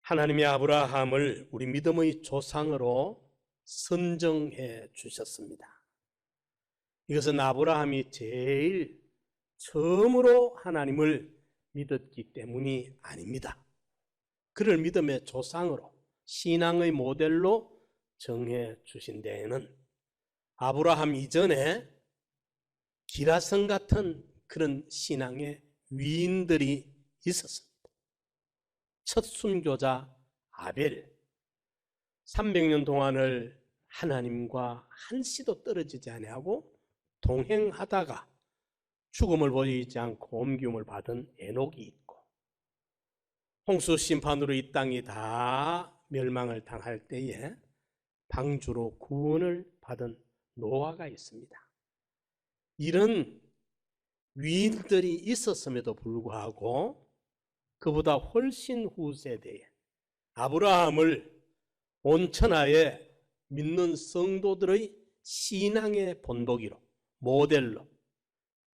하나님이 아브라함을 우리 믿음의 조상으로 선정해 주셨습니다. 이것은 아브라함이 제일 처음으로 하나님을 믿었기 때문이 아닙니다. 그를 믿음의 조상으로, 신앙의 모델로 정해 주신 데에는 아브라함 이전에 기라성 같은 그런 신앙의 위인들이 있었습니다. 첫 순교자 아벨, 300년 동안을 하나님과 한시도 떨어지지 아니하고 동행하다가 죽음을 보이지 않고 옮김을 받은 에녹이 있고, 홍수 심판으로 이 땅이 다 멸망을 당할 때에 방주로 구원을 받은 노아가 있습니다. 이런 위인들이 있었음에도 불구하고 그보다 훨씬 후세대에 아브라함을 온 천하에 믿는 성도들의 신앙의 본보기로, 모델로,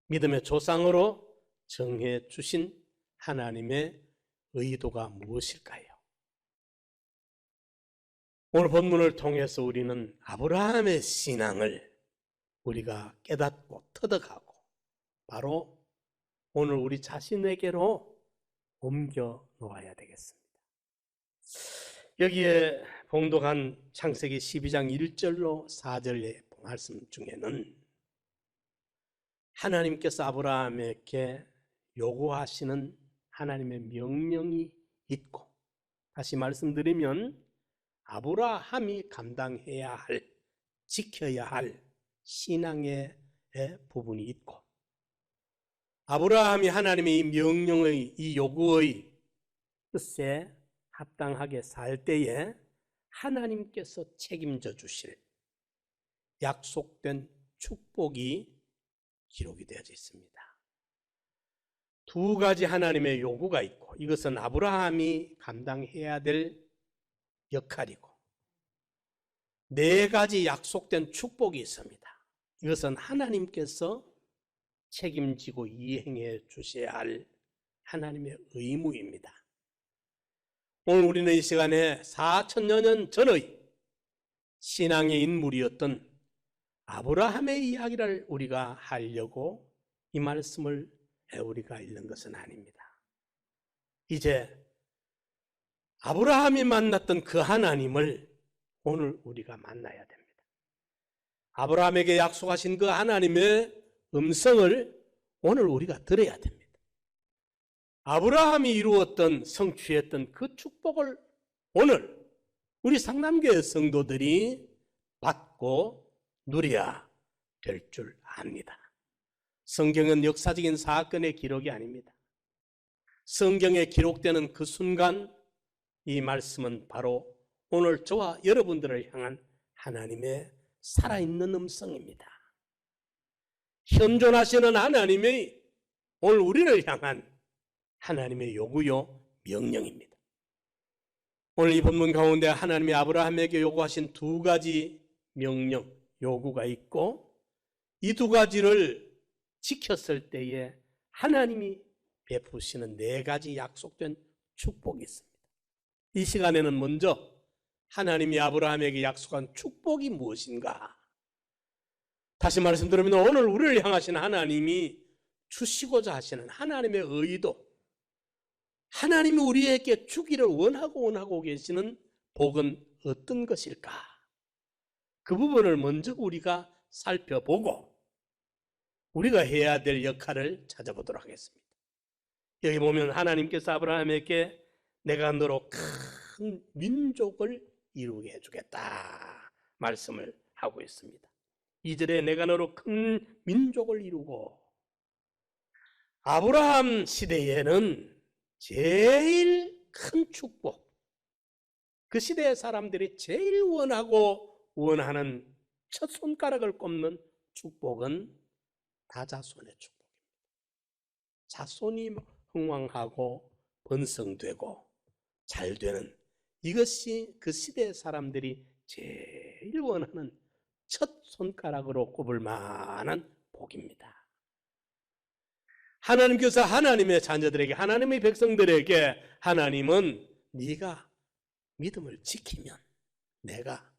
믿음의 조상으로 정해 주신 하나님의 의도가 무엇일까요? 오늘 본문을 통해서 우리는 아브라함의 신앙을 우리가 깨닫고 터득하고 바로 오늘 우리 자신에게로 옮겨 놓아야 되겠습니다. 여기에 봉독한 창세기 12장 1절로 4절의 말씀 중에는 하나님께서 아브라함에게 요구하시는 하나님의 명령이 있고, 다시 말씀드리면 아브라함이 감당해야 할, 지켜야 할 신앙의 부분이 있고, 아브라함이 하나님의 이 명령의, 이 요구의 뜻에 합당하게 살 때에 하나님께서 책임져 주실 약속된 축복이 기록이 되어져 있습니다. 두 가지 하나님의 요구가 있고, 이것은 아브라함이 감당해야 될 역할이고, 네 가지 약속된 축복이 있습니다. 이것은 하나님께서 책임지고 이행해 주셔야 할 하나님의 의무입니다. 오늘 우리는 이 시간에 4천여 년 전의 신앙의 인물이었던 아브라함의 이야기를 우리가 하려고 이 말씀을 우리가 읽는 것은 아닙니다. 이제 아브라함이 만났던 그 하나님을 오늘 우리가 만나야 됩니다. 아브라함에게 약속하신 그 하나님의 음성을 오늘 우리가 들어야 됩니다. 아브라함이 이루었던, 성취했던 그 축복을 오늘 우리 상남교회 성도들이 받고 누려야 될 줄 압니다. 성경은 역사적인 사건의 기록이 아닙니다. 성경에 기록되는 그 순간 이 말씀은 바로 오늘 저와 여러분들을 향한 하나님의 살아있는 음성입니다. 현존하시는 하나님의 오늘 우리를 향한 하나님의 요구요, 명령입니다. 오늘 이 본문 가운데 하나님이 아브라함에게 요구하신 두 가지 명령, 요구가 있고, 이 두 가지를 지켰을 때에 하나님이 베푸시는 네 가지 약속된 축복이 있습니다. 이 시간에는 먼저 하나님이 아브라함에게 약속한 축복이 무엇인가? 다시 말씀드리면 오늘 우리를 향하신 하나님이 주시고자 하시는 하나님의 의도, 하나님이 우리에게 주기를 원하고 계시는 복은 어떤 것일까? 그 부분을 먼저 우리가 살펴보고 우리가 해야 될 역할을 찾아보도록 하겠습니다. 여기 보면 하나님께서 아브라함에게 내가 너로 큰 민족을 이루게 해주겠다 말씀을 하고 있습니다. 2절에 내가 너로 큰 민족을 이루고, 아브라함 시대에는 제일 큰 축복, 그 시대의 사람들이 제일 원하는 첫 손가락을 꼽는 축복은 다자손의 축복입니다. 자손이 흥왕하고 번성되고 잘되는, 이것이 그 시대의 사람들이 제일 원하는 첫 손가락으로 꼽을 만한 복입니다. 하나님께서 하나님의 자녀들에게, 하나님의 백성들에게 하나님은 네가 믿음을 지키면 내가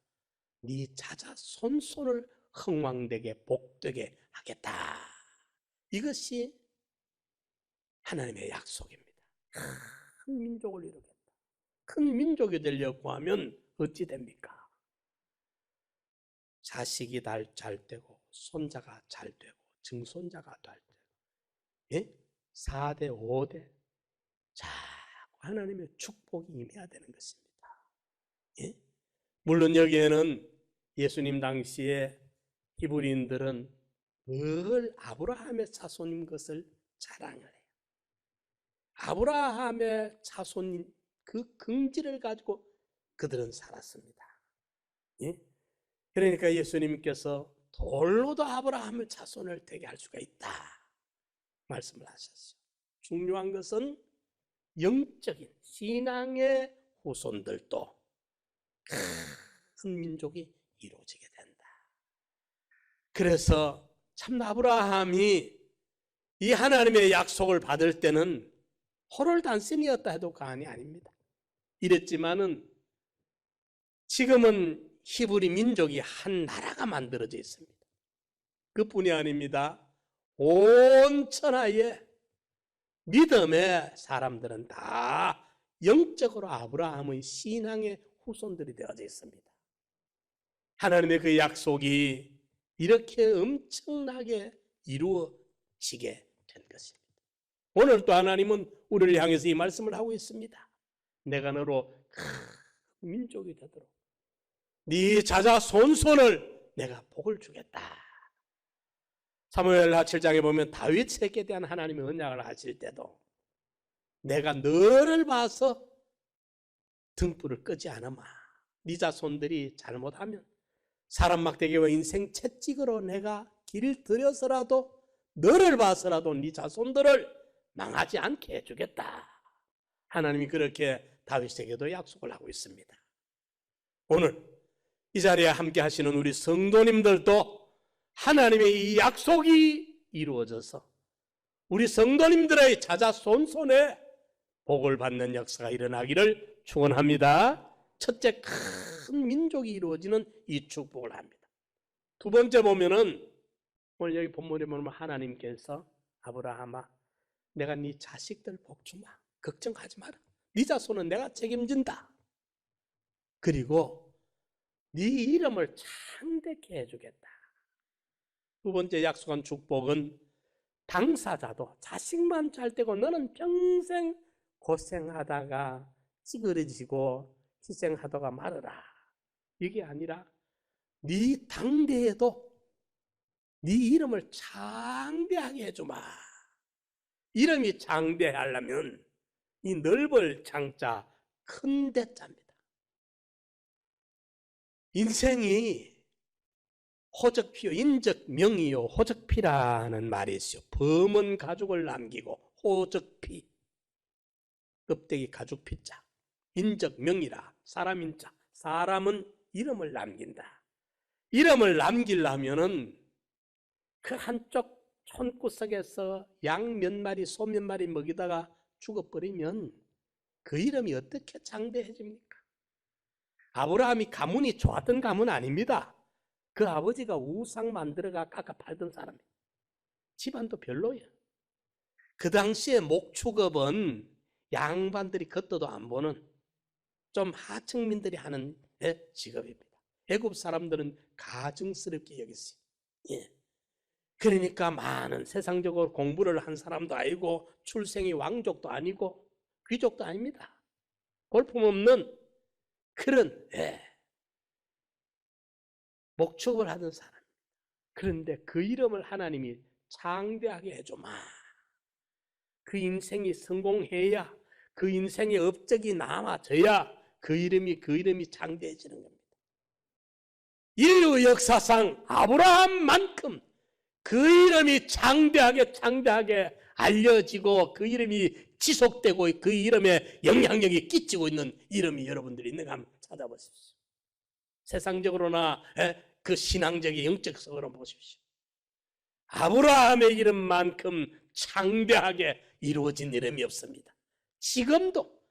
네 자자손손을 흥왕되게 복되게 하겠다. 이것이 하나님의 약속입니다. 큰 민족을 이루겠다. 큰 민족이 되려고 하면 어찌 됩니까? 자식이 잘 되고 손자가 잘 되고 증손자가 잘 되고, 예? 4대 5대 자꾸 하나님의 축복이 임해야 되는 것입니다. 예? 물론 여기에는 예수님 당시에 히브리인들은 늘 아브라함의 자손인 것을 자랑을 해요. 아브라함의 자손인 그 긍지를 가지고 그들은 살았습니다. 예? 그러니까 예수님께서 돌로도 아브라함의 자손을 되게 할 수가 있다 말씀을 하셨어요. 중요한 것은 영적인 신앙의 후손들도 큰 민족이 이루어지게 된다. 그래서 참 아브라함이 이 하나님의 약속을 받을 때는 호롤단신이었다 해도 과언이 아닙니다. 이랬지만은 지금은 히브리 민족이 한 나라가 만들어져 있습니다. 그뿐이 아닙니다. 온 천하에 믿음의 사람들은 다 영적으로 아브라함의 신앙의 후손들이 되어져 있습니다. 하나님의 그 약속이 이렇게 엄청나게 이루어지게 된 것입니다. 오늘 또 하나님은 우리를 향해서 이 말씀을 하고 있습니다. 내가 너로 큰 민족이 되도록 네 자자손손을 내가 복을 주겠다. 사무엘하 7장에 보면 다윗에게 대한 하나님의 언약을 하실 때도 내가 너를 봐서 등불을 끄지 않으마. 네 자손들이 잘못하면 사람 막대기와 인생 채찍으로 내가 길 들여서라도 너를 봐서라도 네 자손들을 망하지 않게 해주겠다. 하나님이 그렇게 다윗에게도 약속을 하고 있습니다. 오늘 이 자리에 함께 하시는 우리 성도님들도 하나님의 이 약속이 이루어져서 우리 성도님들의 자자손손에 복을 받는 역사가 일어나기를 축원합니다. 첫째, 큰 민족이 이루어지는 이 축복을 합니다. 두 번째 보면은 오늘 여기 본문에 보면 하나님께서 아브라함아 내가 네 자식들 복 주마. 걱정하지 마라. 네 자손은 내가 책임진다. 그리고 네 이름을 창대케 해주겠다. 두 번째 약속한 축복은 당사자도 자식만 잘 되고 너는 평생 고생하다가 찌그러지고 희생하다가 말아라. 이게 아니라 네 당대에도 네 이름을 창대하게 해주마. 이름이 창대하려면 이 넓을 창자 큰 대자입니다. 인생이 호적피요 인적명이요 호적피라는 말이 있어요. 범은 가죽을 남기고 호적피 껍데기 가죽피자 인적명이라 사람인자 사람은 이름을 남긴다. 이름을 남기려면은 그 한쪽 촌구석에서 양 몇 마리 소 몇 마리 먹이다가 죽어버리면 그 이름이 어떻게 창대해집니까? 아브라함이 가문이 좋았던 가문 아닙니다. 그 아버지가 우상 만들어가 깎아 팔던 사람이에요. 집안도 별로예요. 그 당시에 목축업은 양반들이 겉도도 안 보는 좀 하층민들이 하는 직업입니다. 애굽 사람들은 가증스럽게 여겼어요. 예. 그러니까 많은 세상적으로 공부를 한 사람도 아니고 출생이 왕족도 아니고 귀족도 아닙니다. 볼품없는 그런 목축을 하던 사람. 그런데 그 이름을 하나님이 창대하게 해줘마. 그 인생이 성공해야 그 인생의 업적이 남아져야 그 이름이 창대해지는 겁니다. 인류 역사상 아브라함만큼 그 이름이 창대하게 알려지고 그 이름이 지속되고 그 이름에 영향력이 끼치고 있는 이름이 여러분들이 있는가 한번 찾아보십시오. 세상적으로나 그 신앙적인 영적성으로 보십시오. 아브라함의 이름만큼 창대하게 이루어진 이름이 없습니다. 지금도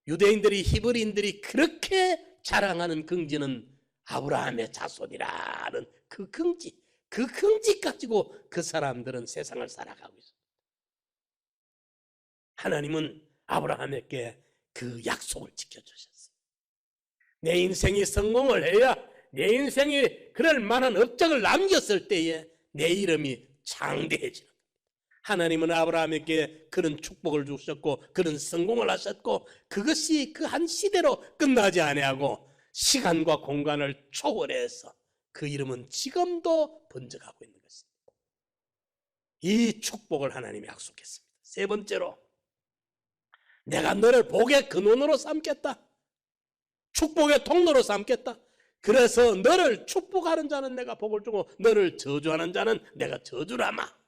유대인들이 히브리인들이 그렇게 자랑하는 긍지는 아브라함의 자손이라는 그 긍지 가지고 그 사람들은 세상을 살아가고 있습니다. 하나님은 아브라함에게 그 약속을 지켜주셨어요. 내 인생이 성공을 해야, 내 인생이 그럴 만한 업적을 남겼을 때에 내 이름이 장대해지는 겁니다. 하나님은 아브라함에게 그런 축복을 주셨고 그런 성공을 하셨고, 그것이 그 한 시대로 끝나지 아니하고 시간과 공간을 초월해서 그 이름은 지금도 번져가고 있는 것입니다. 이 축복을 하나님이 약속했습니다. 세 번째로, 내가 너를 복의 근원으로 삼겠다. 축복의 통로로 삼겠다. 그래서 너를 축복하는 자는 내가 복을 주고 너를 저주하는 자는 내가 저주라마.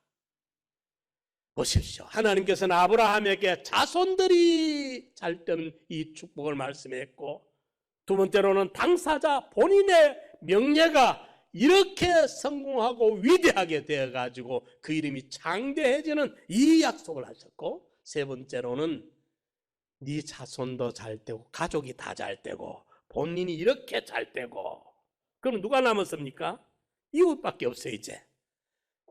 보십시오. 하나님께서는 아브라함에게 자손들이 잘 되는 이 축복을 말씀했고, 두 번째로는 당사자 본인의 명예가 이렇게 성공하고 위대하게 되어가지고 그 이름이 장대해지는 이 약속을 하셨고, 세 번째로는 네 자손도 잘 되고 가족이 다 잘 되고 본인이 이렇게 잘 되고, 그럼 누가 남았습니까? 이웃밖에 없어요. 이제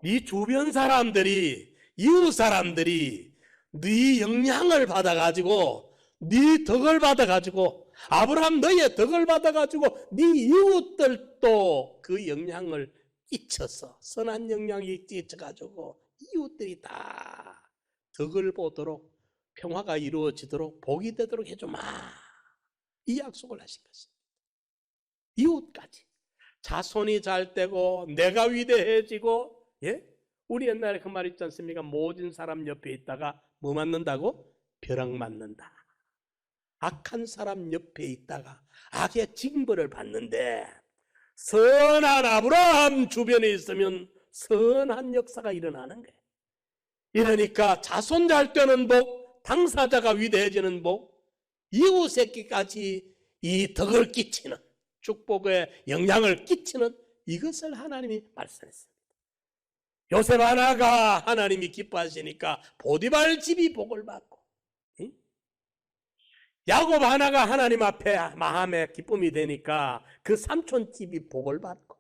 네 주변 사람들이, 이웃 사람들이 네 영향을 받아가지고, 네 덕을 받아가지고, 아브라함 너의 덕을 받아가지고 네 이웃들도 그 영향을 끼쳐서, 선한 영향이 끼쳐가지고 이웃들이 다 덕을 보도록, 평화가 이루어지도록, 복이 되도록 해주마. 이 약속을 하신 것입니다. 이웃까지 자손이 잘 되고 내가 위대해지고. 예? 우리 옛날에 그 말 있지 않습니까? 모진 사람 옆에 있다가 뭐 맞는다고? 벼락 맞는다. 악한 사람 옆에 있다가 악의 징벌을 받는데, 선한 아브라함 주변에 있으면 선한 역사가 일어나는 거예요. 이러니까 자손 잘 되는 복, 당사자가 위대해지는 복, 이웃에게까지 이 덕을 끼치는, 축복의 영향을 끼치는 이것을 하나님이 말씀했습니다. 요셉 하나가 하나님이 기뻐하시니까 보디발 집이 복을 받고, 야곱 하나가 하나님 앞에 마음에 기쁨이 되니까 그 삼촌 집이 복을 받고,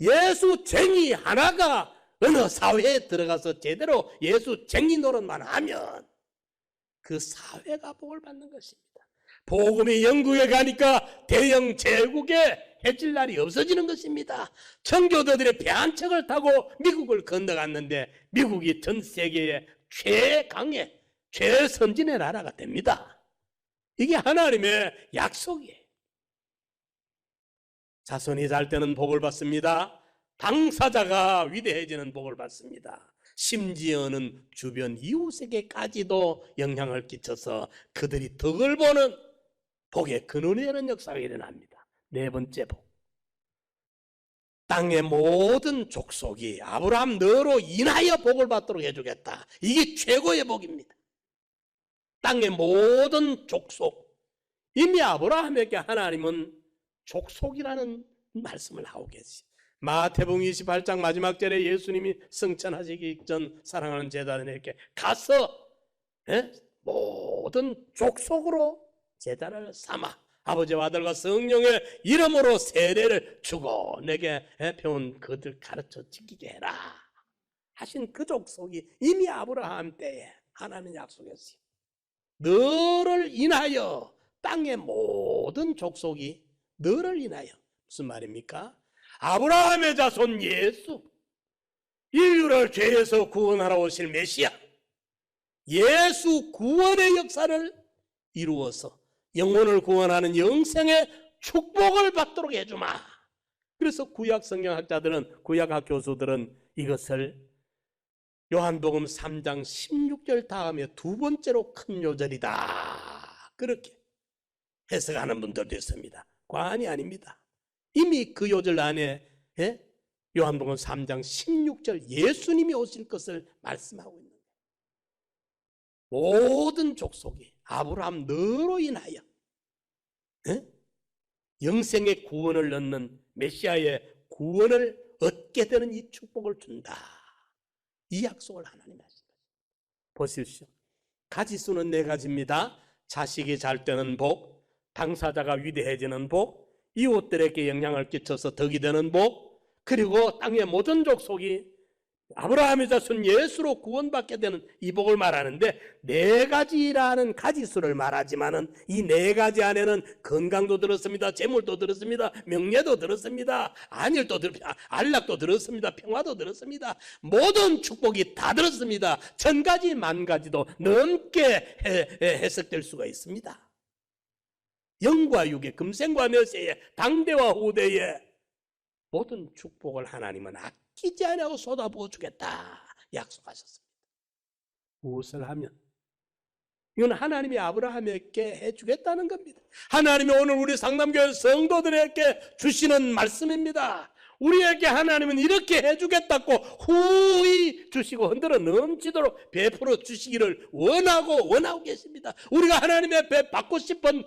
예수쟁이 하나가 어느 사회에 들어가서 제대로 예수쟁이 노릇만 하면 그 사회가 복을 받는 것입니다. 복음이 영국에 가니까 대영 제국에 해질 날이 없어지는 것입니다. 청교도들의 배 한 척을 타고 미국을 건너갔는데 미국이 전 세계의 최강의, 최선진의 나라가 됩니다. 이게 하나님의 약속이에요. 자손이 잘 되는 복을 받습니다. 당사자가 위대해지는 복을 받습니다. 심지어는 주변 이웃에게까지도 영향을 끼쳐서 그들이 덕을 보는 복의 근원이 되는 역사가 일어납니다. 네 번째 복, 땅의 모든 족속이 아브라함 너로 인하여 복을 받도록 해주겠다. 이게 최고의 복입니다. 땅의 모든 족속, 이미 아브라함에게 하나님은 족속이라는 말씀을 하고 계시. 마태복음 28장 마지막 절에 예수님이 승천하시기 전 사랑하는 제자들에게 가서 모든 족속으로 제자를 삼아 아버지와 아들과 성령의 이름으로 세례를 주고 내게 배운 그들 가르쳐 지키게 해라 하신 그 족속이 이미 아브라함 때에 하나님 약속했어요. 너를 인하여 땅의 모든 족속이 너를 인하여, 무슨 말입니까? 아브라함의 자손 예수, 인류를 죄에서 구원하러 오실 메시아, 예수 구원의 역사를 이루어서 영혼을 구원하는 영생의 축복을 받도록 해주마. 그래서 구약 성경학자들은, 구약 교수들은 이것을 요한복음 3장 16절 다음에 두 번째로 큰 요절이다, 그렇게 해석하는 분들도 있습니다. 과언이 아닙니다. 이미 그 요절 안에 요한복음 3장 16절 예수님이 오실 것을 말씀하고 있는 거예요. 모든 족속이 아브라함 너로 인하여 영생의 구원을 얻는 메시아의 구원을 얻게 되는 이 축복을 준다. 이 약속을 하나님 하신 거예요. 보십시오. 가지수는 네 가지입니다. 자식이 잘 되는 복, 당사자가 위대해지는 복, 이웃들에게 영향을 끼쳐서 덕이 되는 복, 그리고 땅의 모든 족속이 아브라함의 자손 예수로 구원받게 되는 이 복을 말하는데, 네 가지라는 가지수를 말하지만은 이 네 가지 안에는 건강도 들었습니다. 재물도 들었습니다. 명예도 들었습니다. 안일도 들었습니다. 안락도 들었습니다. 평화도 들었습니다. 모든 축복이 다 들었습니다. 1000가지 만 가지도 넘게 해석될 수가 있습니다. 영과 육의 금생과 멸세의 당대와 후대의 모든 축복을 하나님은 아끼지 않고 쏟아부어 주겠다 약속하셨습니다. 무엇을 하면? 이건 하나님이 아브라함에게 해주겠다는 겁니다. 하나님이 오늘 우리 상담교회 성도들에게 주시는 말씀입니다. 우리에게 하나님은 이렇게 해주겠다고 후히 주시고 흔들어 넘치도록 베풀어 주시기를 원하고 계십니다. 우리가 하나님의 앞에 받고 싶은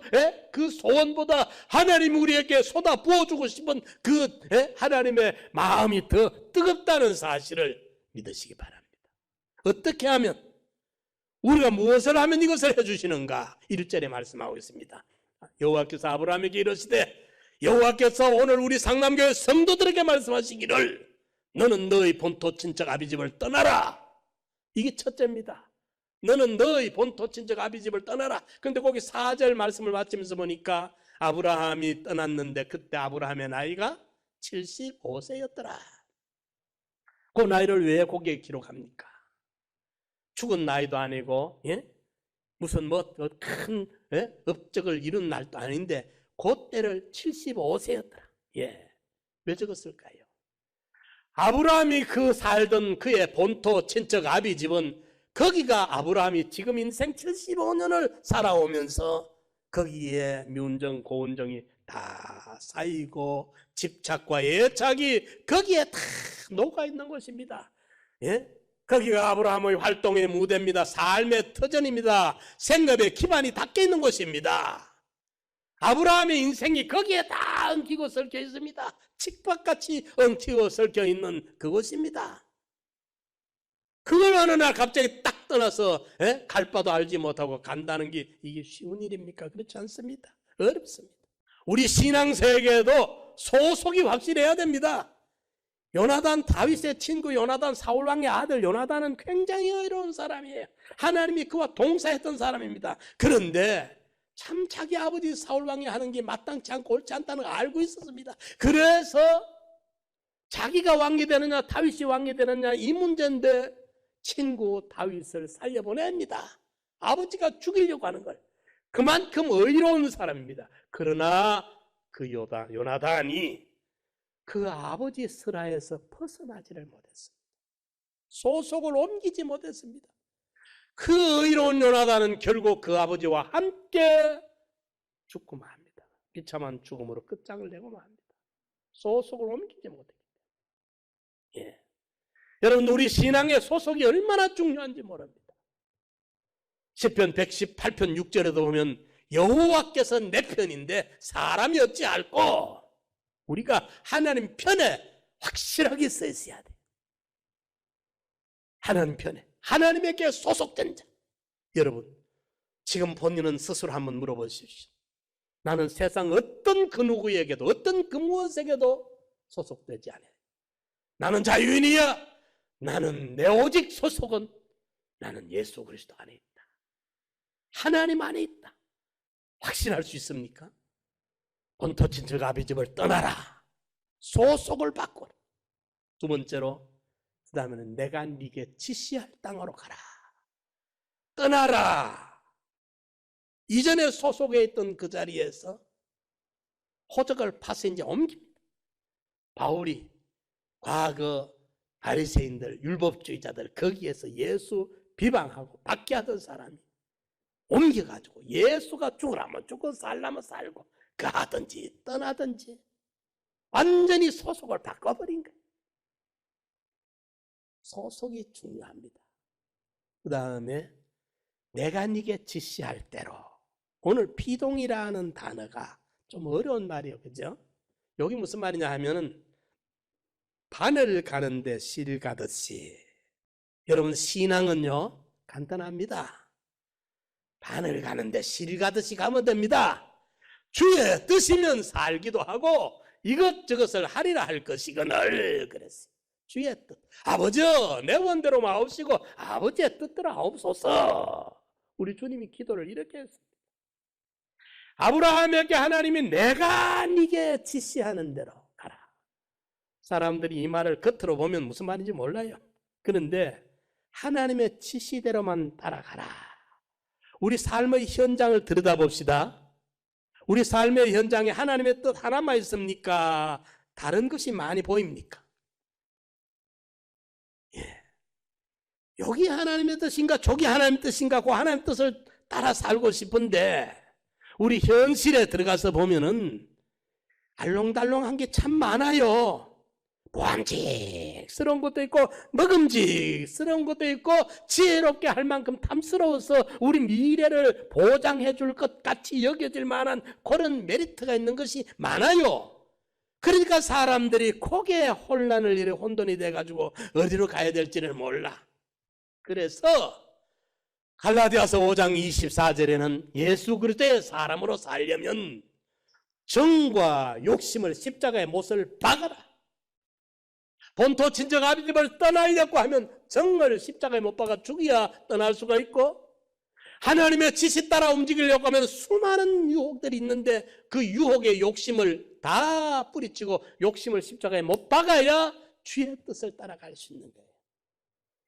그 소원보다 하나님이 우리에게 쏟아 부어주고 싶은 그 하나님의 마음이 더 뜨겁다는 사실을 믿으시기 바랍니다. 어떻게 하면, 우리가 무엇을 하면 이것을 해주시는가? 1절에 말씀하고 있습니다. 여호와께서 아브라함에게 이르시되, 여호와께서 오늘 우리 상남교회 성도들에게 말씀하시기를 너는 너의 본토 친척 아비집을 떠나라. 이게 첫째입니다. 너는 너의 본토 친척 아비집을 떠나라. 그런데 거기 4절 말씀을 마치면서 보니까 아브라함이 떠났는데 그때 아브라함의 나이가 75세였더라. 그 나이를 왜 거기에 기록합니까? 죽은 나이도 아니고 무슨 큰 업적을 이룬 날도 아닌데 그때를 75세였더라. 왜 적었을까요? 아브라함이 그 살던 그의 본토 친척 아비집은, 거기가 아브라함이 지금 인생 75년을 살아오면서 거기에 미운정 고운정이 다 쌓이고 집착과 애착이 거기에 다 녹아있는 것입니다. 거기가 아브라함의 활동의 무대입니다. 삶의 터전입니다. 생업의 기반이 닦여 있는 곳입니다. 아브라함의 인생이 거기에 다 엉키고 설켜 있습니다. 칙박같이 엉키고 설켜 있는 그곳입니다. 그걸 어느 날 갑자기 딱 떠나서 갈 바도 알지 못하고 간다는 게 이게 쉬운 일입니까? 그렇지 않습니다. 어렵습니다. 우리 신앙세계에도 소속이 확실해야 됩니다. 요나단, 다윗의 친구 요나단, 사울왕의 아들 요나단은 굉장히 어려운 사람이에요. 하나님이 그와 동사했던 사람입니다. 그런데 참 자기 아버지 사울왕이 하는 게 마땅치 않고 옳지 않다는 걸 알고 있었습니다. 그래서 자기가 왕이 되느냐 다윗이 왕이 되느냐 이 문제인데 친구 다윗을 살려보냅니다. 아버지가 죽이려고 하는 걸. 그만큼 의로운 사람입니다. 그러나 그 요나단이 그 아버지 슬하에서 벗어나지를 못했습니다. 소속을 옮기지 못했습니다. 그 의로운 요나단은 결국 그 아버지와 함께 죽고 맙니다. 비참한 죽음으로 끝장을 내고 맙니다. 소속을 옮기지 못했기 때문에. 여러분, 우리 신앙의 소속이 얼마나 중요한지 모릅니다. 시편 118편 6절에도 보면 여호와께서 내 편인데 사람이 어찌 알고, 우리가 하나님 편에 확실하게 서 있어야 돼요. 하나님 편에, 하나님에게 소속된 자. 여러분, 지금 본인은 스스로 한번 물어보십시오. 나는 세상 어떤 그 누구에게도, 어떤 그 무엇에게도 소속되지 않아요. 나는 자유인이야. 나는 내 오직 소속은 나는 예수 그리스도 안에 있다. 하나님 안에 있다. 확신할 수 있습니까? 본토 친척 아비집을 떠나라. 소속을 바꾸라. 두 번째로, 그 다음에는 내가 네게 지시할 땅으로 가라. 떠나라. 이전에 소속해 있던 그 자리에서 호적을 파서 이제 옮깁니다. 바울이 과거 바리새인들, 율법주의자들 거기에서 예수 비방하고 박해하던 사람이 옮겨가지고 예수가 죽으라면 죽고 살라면 살고 가든지 떠나든지 완전히 소속을 바꿔버린 거예요. 소속이 중요합니다. 그 다음에 내가 네게 지시할 대로. 오늘 피동이라는 단어가 좀 어려운 말이에요. 그죠? 여기 무슨 말이냐 하면은 바늘 가는데 실 가듯이. 여러분, 신앙은요 간단합니다. 하늘 가는데 실 가듯이 가면 됩니다. 주의 뜻이면 살기도 하고 이것저것을 하리라 할 것이거늘 그랬어요. 주의 뜻. 아버지여 내 원대로 마옵시고 아버지의 뜻대로 하옵소서. 우리 주님이 기도를 이렇게 했습니다. 아브라함에게 하나님이 내가 네게 지시하는 대로 가라. 사람들이 이 말을 겉으로 보면 무슨 말인지 몰라요. 그런데 하나님의 지시대로만 따라가라. 우리 삶의 현장을 들여다봅시다. 우리 삶의 현장에 하나님의 뜻 하나만 있습니까? 다른 것이 많이 보입니까? 예. 여기 하나님의 뜻인가 저기 하나님의 뜻인가 그 하나님의 뜻을 따라 살고 싶은데 우리 현실에 들어가서 보면은 알롱달롱한 게 참 많아요. 보암직스러운 것도 있고 먹음직스러운 것도 있고 지혜롭게 할 만큼 탐스러워서 우리 미래를 보장해 줄 것 같이 여겨질 만한 그런 메리트가 있는 것이 많아요. 그러니까 사람들이 고개 혼란을 일으켜 혼돈이 돼가지고 어디로 가야 될지를 몰라. 그래서 갈라디아서 5장 24절에는 예수 그리스도의 사람으로 살려면 정과 욕심을 십자가에 못을 박아라. 본토 친정 아비집을 떠나려고 하면 정을 십자가에 못 박아 죽여야 떠날 수가 있고 하나님의 지시 따라 움직이려고 하면 수많은 유혹들이 있는데 그 유혹의 욕심을 다 뿌리치고 욕심을 십자가에 못 박아야 주의 뜻을 따라갈 수 있는 거예요.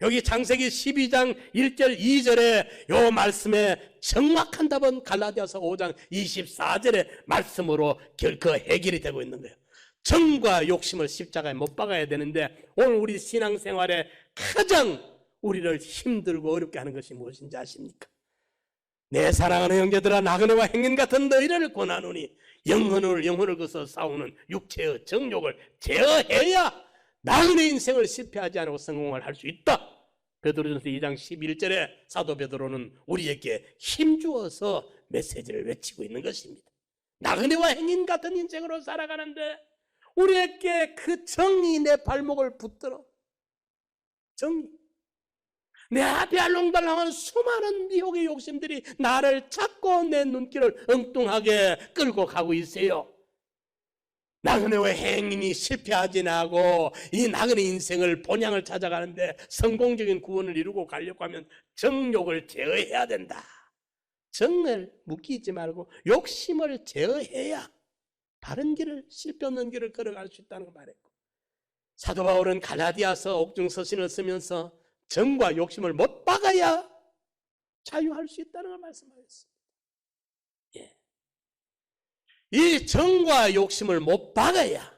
여기 창세기 12장 1절 2절에 요 말씀에 정확한 답은 갈라디아서 5장 24절의 말씀으로 결코 해결이 되고 있는 거예요. 정과 욕심을 십자가에 못 박아야 되는데 오늘 우리 신앙생활에 가장 우리를 힘들고 어렵게 하는 것이 무엇인지 아십니까? 내 사랑하는 형제들아 나그네와 행인 같은 너희를 권하노니 영혼을 거서 싸우는 육체의 정욕을 제어해야 나그네 인생을 실패하지 않고 성공을 할 수 있다. 베드로전서 2장 11절에 사도 베드로는 우리에게 힘주어서 메시지를 외치고 있는 것입니다. 나그네와 행인 같은 인생으로 살아가는데 우리에게 그 정이 내 발목을 붙들어. 정이. 내 앞에 알롱달롱한 수많은 미혹의 욕심들이 나를 잡고 내 눈길을 엉뚱하게 끌고 가고 있어요. 나그네와 행인이 실패하지 않고 이 나그네 인생을 본향을 찾아가는데 성공적인 구원을 이루고 가려고 하면 정욕을 제어해야 된다. 정을 묶이지 말고 욕심을 제어해야 바른 길을 실패 없는 길을 걸어갈 수 있다는 걸 말했고 사도 바울은 갈라디아서 옥중 서신을 쓰면서 정과 욕심을 못 박아야 자유할 수 있다는 걸 말씀하셨습니다. 예. 이 정과 욕심을 못 박아야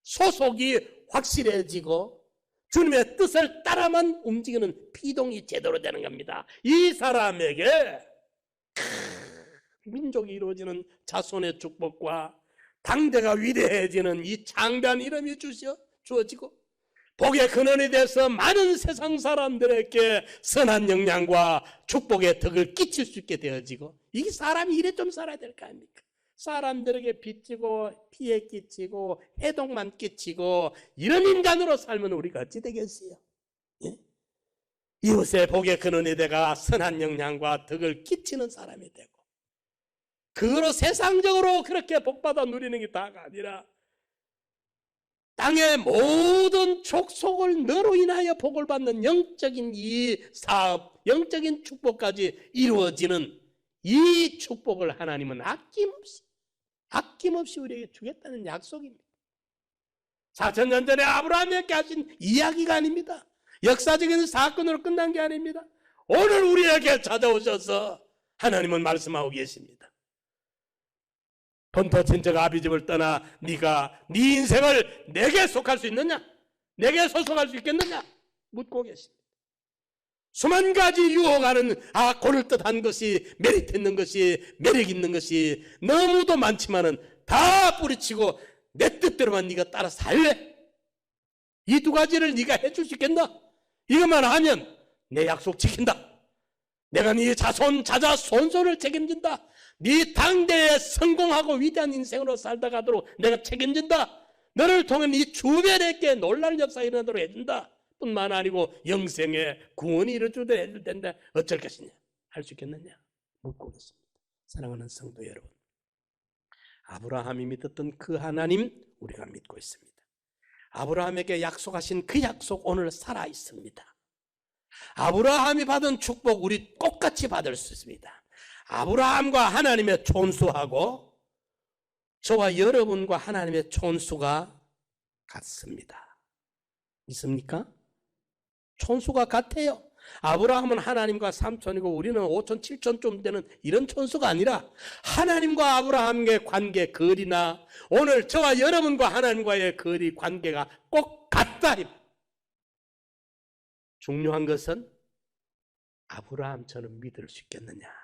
소속이 확실해지고 주님의 뜻을 따라만 움직이는 피동이 제대로 되는 겁니다. 이 사람에게 민족이 이루어지는 자손의 축복과 당대가 위대해지는 이 창대한 이름이 주어지고 복의 근원이 돼서 많은 세상 사람들에게 선한 영향과 축복의 덕을 끼칠 수 있게 되어지고 이게 사람이 이래 좀 살아야 될 거 아닙니까? 사람들에게 빚지고 피해 끼치고 해독만 끼치고 이런 인간으로 살면 우리가 어찌 되겠어요? 예? 이웃의 복의 근원이 돼가 선한 영향과 덕을 끼치는 사람이 되고 그거로 세상적으로 그렇게 복받아 누리는 게 다가 아니라 땅의 모든 족속을 너로 인하여 복을 받는 영적인 이 사업, 영적인 축복까지 이루어지는 이 축복을 하나님은 아낌없이 우리에게 주겠다는 약속입니다. 4,000년 전에 아브라함에게 하신 이야기가 아닙니다. 역사적인 사건으로 끝난 게 아닙니다. 오늘 우리에게 찾아오셔서 하나님은 말씀하고 계십니다. 본토 친척 아비집을 떠나 네가 네 인생을 내게 속할 수 있느냐? 내게 소속할 수 있겠느냐? 묻고 계십니다. 수만 가지 유혹하는 고를듯한 것이 메리트 있는 것이 매력 있는 것이 너무도 많지만은 다 뿌리치고 내 뜻대로만 네가 따라 살래? 이 두 가지를 네가 해줄 수 있겠나? 이것만 하면 내 약속 지킨다. 내가 네 자손 자자 손손을 책임진다. 네 당대에 성공하고 위대한 인생으로 살다 가도록 내가 책임진다. 너를 통해 네 주변에게 놀라운 역사가 일어나도록 해준다. 뿐만 아니고 영생에 구원이 이루어지도록 해줄 텐데 어쩔 것이냐? 할 수 있겠느냐? 묻고 있습니다. 사랑하는 성도 여러분, 아브라함이 믿었던 그 하나님 우리가 믿고 있습니다. 아브라함에게 약속하신 그 약속 오늘 살아 있습니다. 아브라함이 받은 축복 우리 똑같이 받을 수 있습니다. 아브라함과 하나님의 촌수하고 저와 여러분과 하나님의 촌수가 같습니다. 믿습니까? 촌수가 같아요. 아브라함은 하나님과 삼촌이고 우리는 5촌, 7촌 좀 되는 이런 촌수가 아니라 하나님과 아브라함의 관계 거리나 오늘 저와 여러분과 하나님과의 거리 관계가 꼭 같다. 중요한 것은 아브라함처럼 믿을 수 있겠느냐.